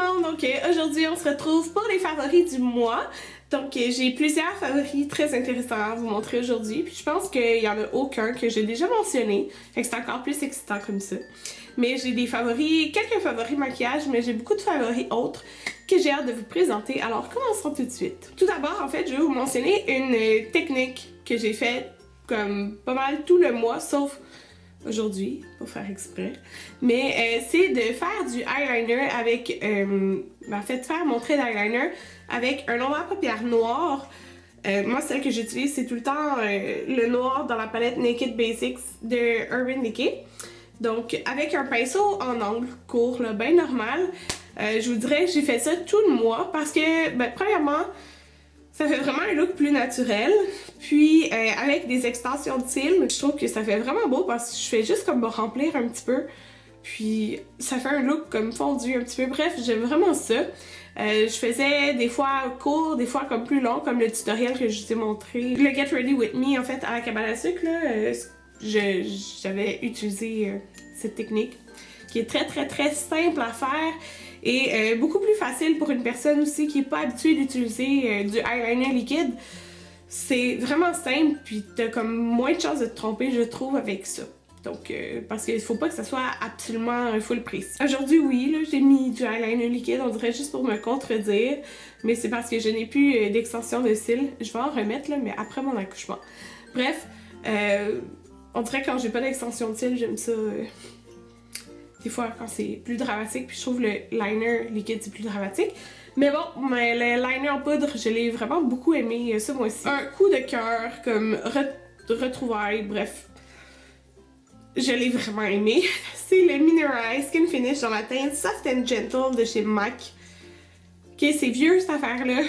monde, donc aujourd'hui on se retrouve pour les favoris du mois. Donc j'ai plusieurs favoris très intéressants à vous montrer aujourd'hui, puis je pense qu'il y en a aucun que j'ai déjà mentionné, fait que c'est encore plus excitant comme ça. Mais j'ai des favoris, quelques favoris maquillage, mais j'ai beaucoup de favoris autres que j'ai hâte de vous présenter, alors commençons tout de suite. Tout d'abord, en fait, je vais vous mentionner une technique que j'ai faite comme pas mal tout le mois, sauf aujourd'hui, pour faire exprès. Mais c'est de faire du eyeliner avec, en fait, faire mon trait d'eyeliner avec un nombre de paupières noir. Moi, celle que j'utilise, c'est tout le temps le noir dans la palette Naked Basics de Urban Decay. Donc, avec un pinceau en angle court, là, bien normal. Je vous dirais que j'ai fait ça tout le mois parce que, ben, premièrement, ça fait vraiment un look plus naturel. Puis, avec des extensions de cils, je trouve que ça fait vraiment beau parce que je fais juste comme me remplir un petit peu. Puis, ça fait un look comme fondu un petit peu. Bref, j'aime vraiment ça. Je faisais des fois court, des fois comme plus long, comme le tutoriel que je vous ai montré. Le Get Ready With Me, en fait, à la cabane à sucre, là, j'avais utilisé cette technique qui est très simple à faire et beaucoup plus facile pour une personne aussi qui n'est pas habituée d'utiliser du eyeliner liquide. C'est vraiment simple, puis t'as comme moins de chances de te tromper, je trouve, avec ça. Donc, parce qu'il faut pas que ça soit absolument full prise. Aujourd'hui, oui, là, j'ai mis du eyeliner liquide, on dirait juste pour me contredire, mais c'est parce que je n'ai plus d'extension de cils. Je vais en remettre, là, mais après mon accouchement. Bref, on dirait que quand j'ai pas d'extension de cils, j'aime ça des fois quand c'est plus dramatique, puis je trouve le liner liquide c'est plus dramatique. Mais bon, le liner en poudre, je l'ai vraiment beaucoup aimé ce mois-ci. Un coup de cœur, comme retrouvailles, bref. Je l'ai vraiment aimé. C'est le Minerai Skin Finish dans la teinte Soft and Gentle de chez MAC. Ok, c'est vieux cette affaire-là.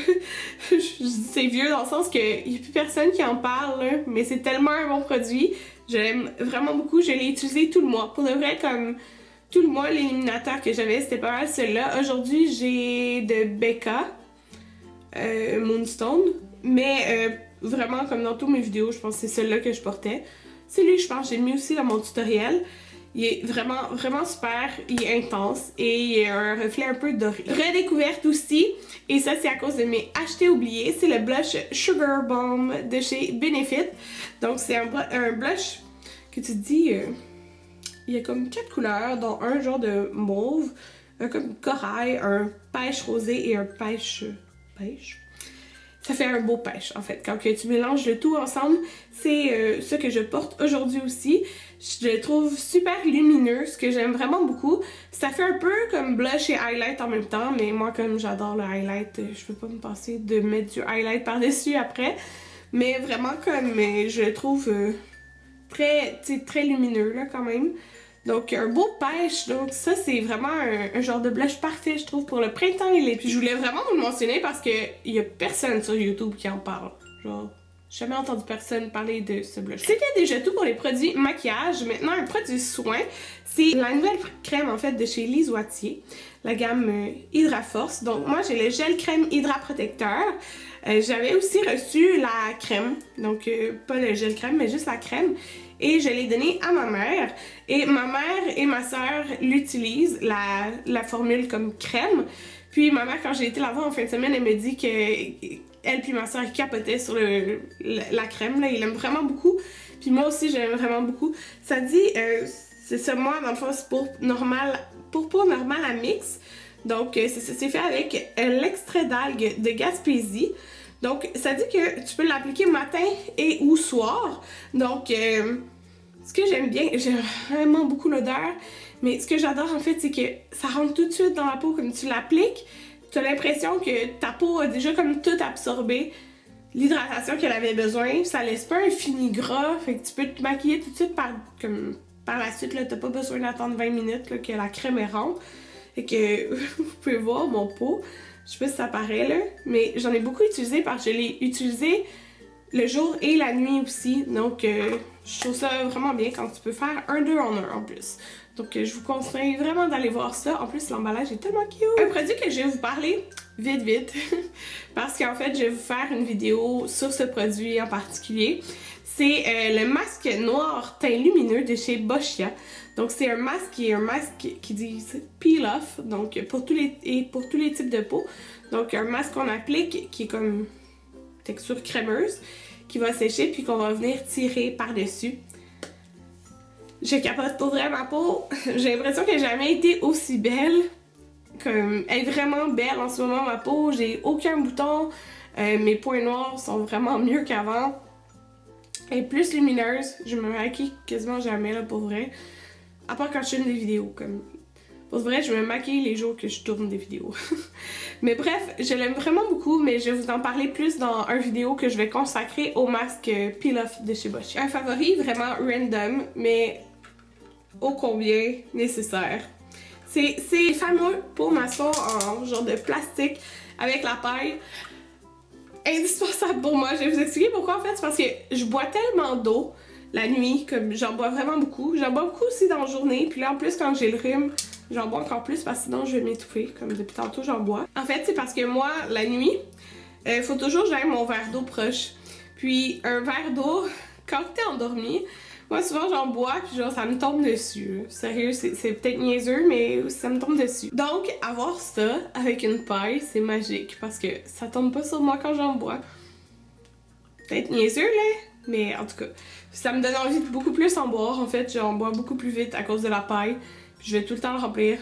Je dis c'est vieux dans le sens qu'il n'y a plus personne qui en parle, là, mais c'est tellement un bon produit. Je l'aime vraiment beaucoup. Je l'ai utilisé tout le mois. Pour de vrai, comme tout le mois, l'éliminateur que j'avais, c'était pas mal celui-là. Aujourd'hui, j'ai de Becca Moonstone. Mais vraiment, comme dans toutes mes vidéos, je pense que c'est celui-là que je portais. C'est lui, je pense, j'ai mis aussi dans mon tutoriel. Il est vraiment super, il est intense et il a un reflet un peu doré. Redécouverte aussi, et ça c'est à cause de mes achetés oubliés, c'est le blush Sugar Bomb de chez Benefit. Donc c'est un blush que tu te dis, il y a comme 4 couleurs, dont un genre de mauve, un comme corail, un pêche rosé et un pêche. Ça fait un beau pêche en fait. Quand tu mélanges le tout ensemble, c'est ce que je porte aujourd'hui aussi. Je le trouve super lumineux, ce que j'aime vraiment beaucoup. Ça fait un peu comme blush et highlight en même temps, mais moi comme j'adore le highlight, je peux pas me passer de mettre du highlight par-dessus après. Mais vraiment comme je le trouve très lumineux là quand même. Donc un beau pêche, donc ça c'est vraiment un genre de blush parfait je trouve pour le printemps et l'été. Puis je voulais vraiment vous le mentionner parce que il y a personne sur YouTube qui en parle. Genre, j'ai jamais entendu personne parler de ce blush. C'était déjà tout pour les produits maquillage. Maintenant un produit soin, c'est la nouvelle crème en fait de chez Lise Wattier, la gamme Hydra Force. Donc moi j'ai le gel crème Hydra Protecteur. J'avais aussi reçu la crème, donc pas le gel crème mais juste la crème. Et je l'ai donné à ma mère. Et ma mère et ma soeur l'utilisent, la formule comme crème. Puis ma mère, quand j'ai été la voir en fin de semaine, elle me dit que elle puis ma soeur capotaient sur la crème. Là. Ils l'aiment vraiment beaucoup. Puis moi aussi, je l'aime vraiment beaucoup. Ça dit, c'est ça, moi, dans le fond, c'est pour peau normale à mix. Donc, c'est fait avec l'extrait d'algues de Gaspésie. Donc, ça dit que tu peux l'appliquer matin et ou soir. Donc, ce que j'aime bien, j'aime vraiment beaucoup l'odeur, mais ce que j'adore en fait, c'est que ça rentre tout de suite dans la peau. Comme tu l'appliques, tu as l'impression que ta peau a déjà comme tout absorbé l'hydratation qu'elle avait besoin. Ça laisse pas un fini gras, fait que tu peux te maquiller tout de suite par la suite. T'as pas besoin d'attendre 20 minutes là, que la crème est rentre. Et que vous pouvez voir mon pot. Je sais pas si ça paraît là, mais j'en ai beaucoup utilisé parce que je l'ai utilisé le jour et la nuit aussi. Donc je trouve ça vraiment bien quand tu peux faire un 2 en 1 en plus. Donc je vous conseille vraiment d'aller voir ça. En plus l'emballage est tellement cute. Un produit que je vais vous parler vite, parce qu'en fait, je vais vous faire une vidéo sur ce produit en particulier. C'est le masque noir teint lumineux de chez Boscia. Donc c'est un masque qui dit peel off, donc pour tous les types de peau. Donc un masque qu'on applique qui est comme texture crémeuse, qui va sécher puis qu'on va venir tirer par-dessus. Je capote pour vrai ma peau. J'ai l'impression qu'elle n'a jamais été aussi belle. Comme, elle est vraiment belle en ce moment, ma peau. J'ai aucun bouton. Mes points noirs sont vraiment mieux qu'avant. Elle est plus lumineuse. Je me maquille quasiment jamais, là, pour vrai. À part quand je filme des vidéos. Comme... Pour vrai, je me maquille les jours que je tourne des vidéos. Mais bref, je l'aime vraiment beaucoup, mais je vais vous en parler plus dans une vidéo que je vais consacrer au masque Peel Off de chez Bosch. Un favori vraiment random, mais ô combien nécessaire. C'est fameux pour maçon en genre de plastique avec la paille. Indispensable pour moi. Je vais vous expliquer pourquoi en fait. C'est parce que je bois tellement d'eau la nuit, comme j'en bois vraiment beaucoup. J'en bois beaucoup aussi dans la journée. Puis là en plus quand j'ai le rhume, j'en bois encore plus parce que sinon je vais m'étouffer. Comme depuis tantôt j'en bois. En fait c'est parce que moi la nuit, faut toujours que j'aille mon verre d'eau proche. Puis un verre d'eau, quand t'es endormi, moi souvent j'en bois puis genre ça me tombe dessus. Sérieux, c'est peut-être niaiseux mais ça me tombe dessus. Donc avoir ça avec une paille c'est magique parce que ça tombe pas sur moi quand j'en bois. Peut-être niaiseux là, mais en tout cas ça me donne envie de beaucoup plus en boire. En fait j'en bois beaucoup plus vite à cause de la paille. Puis je vais tout le temps le remplir.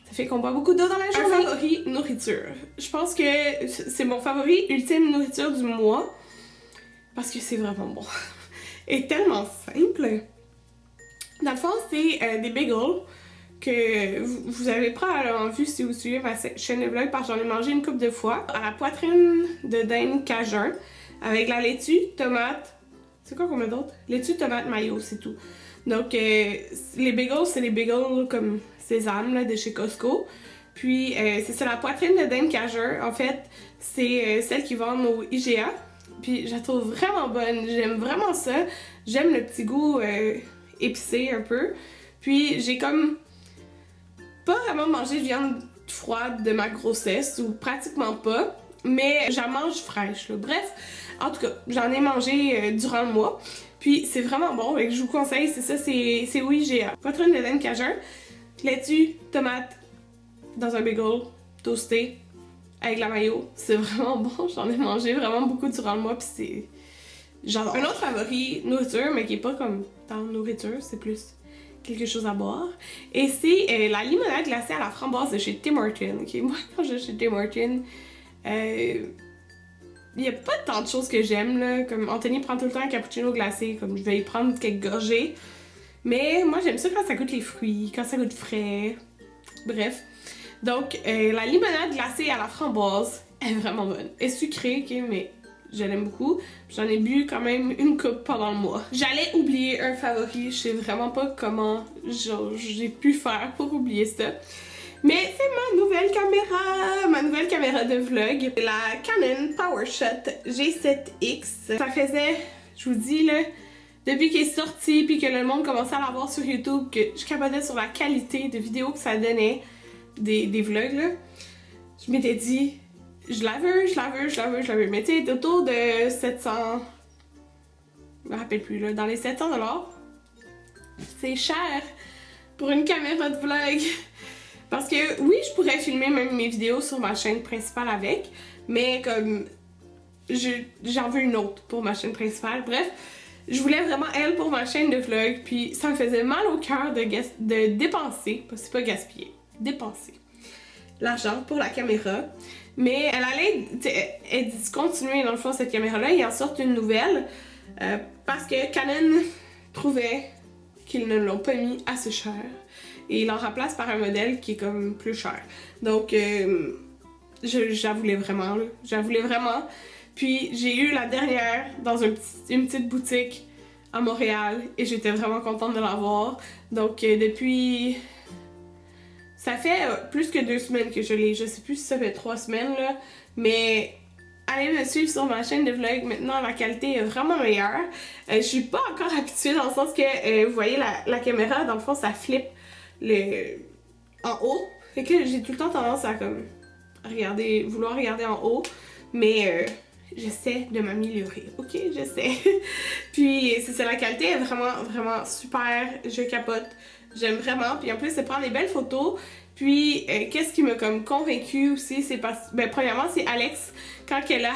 Ça fait qu'on boit beaucoup d'eau dans la journée. Un favori nourriture. Je pense que c'est mon favori ultime nourriture du mois parce que c'est vraiment bon. Est tellement simple. Dans le fond, c'est des bagels que vous avez probablement vu si vous suivez ma chaîne de vlog parce que j'en ai mangé une couple de fois. À la poitrine de dinde cajun avec la laitue, tomate. C'est quoi qu'on met d'autre? Laitue, tomate, mayo, c'est tout. Donc, les bagels, c'est les bagels comme sésame là, de chez Costco. Puis, c'est ça, la poitrine de dinde cajun. En fait, c'est celle qui vendent au IGA. Puis je la trouve vraiment bonne, j'aime vraiment ça. J'aime le petit goût épicé un peu. Puis j'ai comme pas vraiment mangé de viande froide de ma grossesse, ou pratiquement pas. Mais j'en mange fraîche, là. Bref, en tout cas, j'en ai mangé durant le mois. Puis c'est vraiment bon, et je vous conseille, c'est ça, c'est au IGA. Poitrine de dinde cajun, laitue, tomate, dans un bagel, toasté. Avec la mayo, c'est vraiment bon, j'en ai mangé vraiment beaucoup durant le mois puis c'est... J'adore. Un autre favori nourriture, mais qui est pas comme tant nourriture, c'est plus quelque chose à boire. Et c'est la limonade glacée à la framboise de chez Tim Hortons. Okay? Moi, quand je vais chez Tim Hortons, il y a pas tant de choses que j'aime, là. Comme Anthony prend tout le temps un cappuccino glacé, comme je vais y prendre quelques gorgées. Mais moi, j'aime ça quand ça goûte les fruits, quand ça goûte frais. Bref. Donc, la limonade glacée à la framboise est vraiment bonne. Elle est sucrée, ok, mais je l'aime beaucoup. J'en ai bu quand même une coupe pendant le mois. J'allais oublier un favori, je sais vraiment pas comment j'ai pu faire pour oublier ça. Mais c'est ma nouvelle caméra de vlog. La Canon PowerShot G7X. Ça faisait, je vous dis là, depuis qu'elle est sortie puis que le monde commençait à la voir sur YouTube, que je capotais sur la qualité de vidéos que ça donnait. Des vlogs là, je m'étais dit je la veux, mais tu sais, autour de 700, je me rappelle plus là, dans les 700$. C'est cher pour une caméra de vlog parce que oui, je pourrais filmer même mes vidéos sur ma chaîne principale avec, mais comme j'en veux une autre pour ma chaîne principale. Bref, je voulais vraiment elle pour ma chaîne de vlog, puis ça me faisait mal au cœur de dépenser, c'est pas gaspiller, dépenser l'argent pour la caméra. Mais elle allait être discontinuée dans le fond cette caméra-là. Ils en sortent une nouvelle parce que Canon trouvait qu'ils ne l'ont pas mis assez cher. Et ils l'en remplacent par un modèle qui est comme plus cher. Donc j'avoulais vraiment, là. J'avoulais vraiment. Puis j'ai eu la dernière dans une petite boutique à Montréal et j'étais vraiment contente de l'avoir. Donc depuis... Ça fait plus que 2 semaines que je l'ai. Je sais plus si ça fait 3 semaines là. Mais allez me suivre sur ma chaîne de vlog. Maintenant la qualité est vraiment meilleure. Je suis pas encore habituée dans le sens que vous voyez la caméra, dans le fond ça flippe en haut. Fait que j'ai tout le temps tendance à comme vouloir regarder en haut, mais j'essaie de m'améliorer, ok? J'essaie. Puis c'est ça, la qualité est vraiment, vraiment super, je capote, j'aime vraiment. Puis en plus, c'est prendre des belles photos. Puis qu'est-ce qui m'a comme convaincue aussi, c'est parce que, ben premièrement, c'est Alex, quand elle a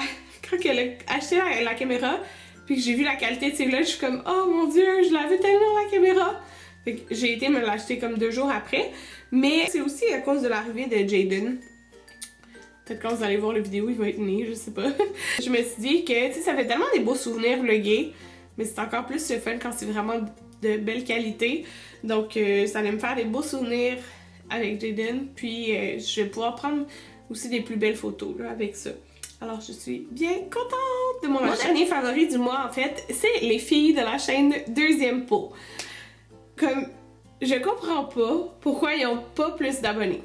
acheté la caméra, puis que j'ai vu la qualité de ses vlogs, je suis comme, oh mon dieu, je la veux tellement la caméra! Fait que j'ai été me l'acheter comme 2 jours après. Mais c'est aussi à cause de l'arrivée de Jaden. Peut-être quand vous allez voir la vidéo, il va être né, je sais pas. Je me suis dit que, tu sais, ça fait tellement des beaux souvenirs vloguer, mais c'est encore plus le fun quand c'est vraiment de belle qualité. Donc, ça allait me faire des beaux souvenirs avec Jaden. Puis, je vais pouvoir prendre aussi des plus belles photos là, avec ça. Alors, je suis bien contente de mon dernier favori du mois, en fait, c'est les filles de la chaîne Deuxième Peau. Comme, je comprends pas pourquoi ils ont pas plus d'abonnés.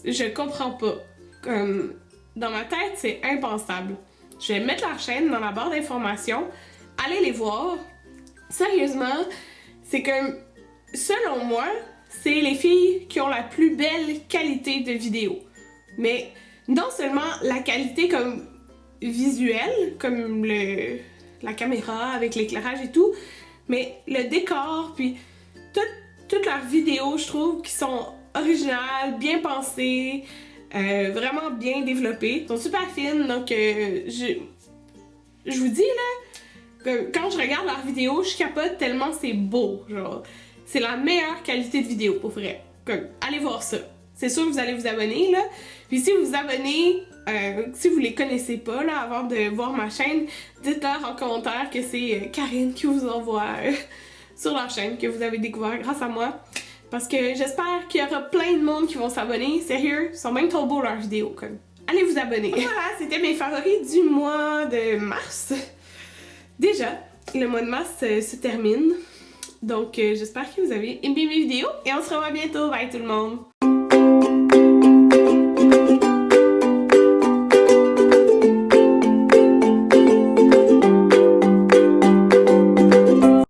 Je comprends pas. Comme, dans ma tête, c'est impensable. Je vais mettre leur chaîne dans la barre d'informations. Allez les voir. Sérieusement, c'est comme, selon moi, c'est les filles qui ont la plus belle qualité de vidéo. Mais non seulement la qualité comme visuelle, comme la caméra avec l'éclairage et tout, mais le décor, puis toutes leurs vidéos, je trouve, qui sont originales, bien pensées, vraiment bien développées, sont super fines, donc je vous dis là, que quand je regarde leurs vidéos, je capote tellement c'est beau, genre, c'est la meilleure qualité de vidéo, pour vrai. Comme, allez voir ça. C'est sûr que vous allez vous abonner, là. Puis si vous vous abonnez, si vous les connaissez pas, là, avant de voir ma chaîne, dites-leur en commentaire que c'est Karine qui vous envoie sur leur chaîne, que vous avez découvert grâce à moi. Parce que j'espère qu'il y aura plein de monde qui vont s'abonner. Sérieux, ils sont même trop beaux leurs vidéos, comme. Allez vous abonner. Voilà, c'était mes favoris du mois de mars. Déjà, le mois de mars se termine. Donc, j'espère que vous avez aimé mes vidéos et on se revoit bientôt. Bye tout le monde!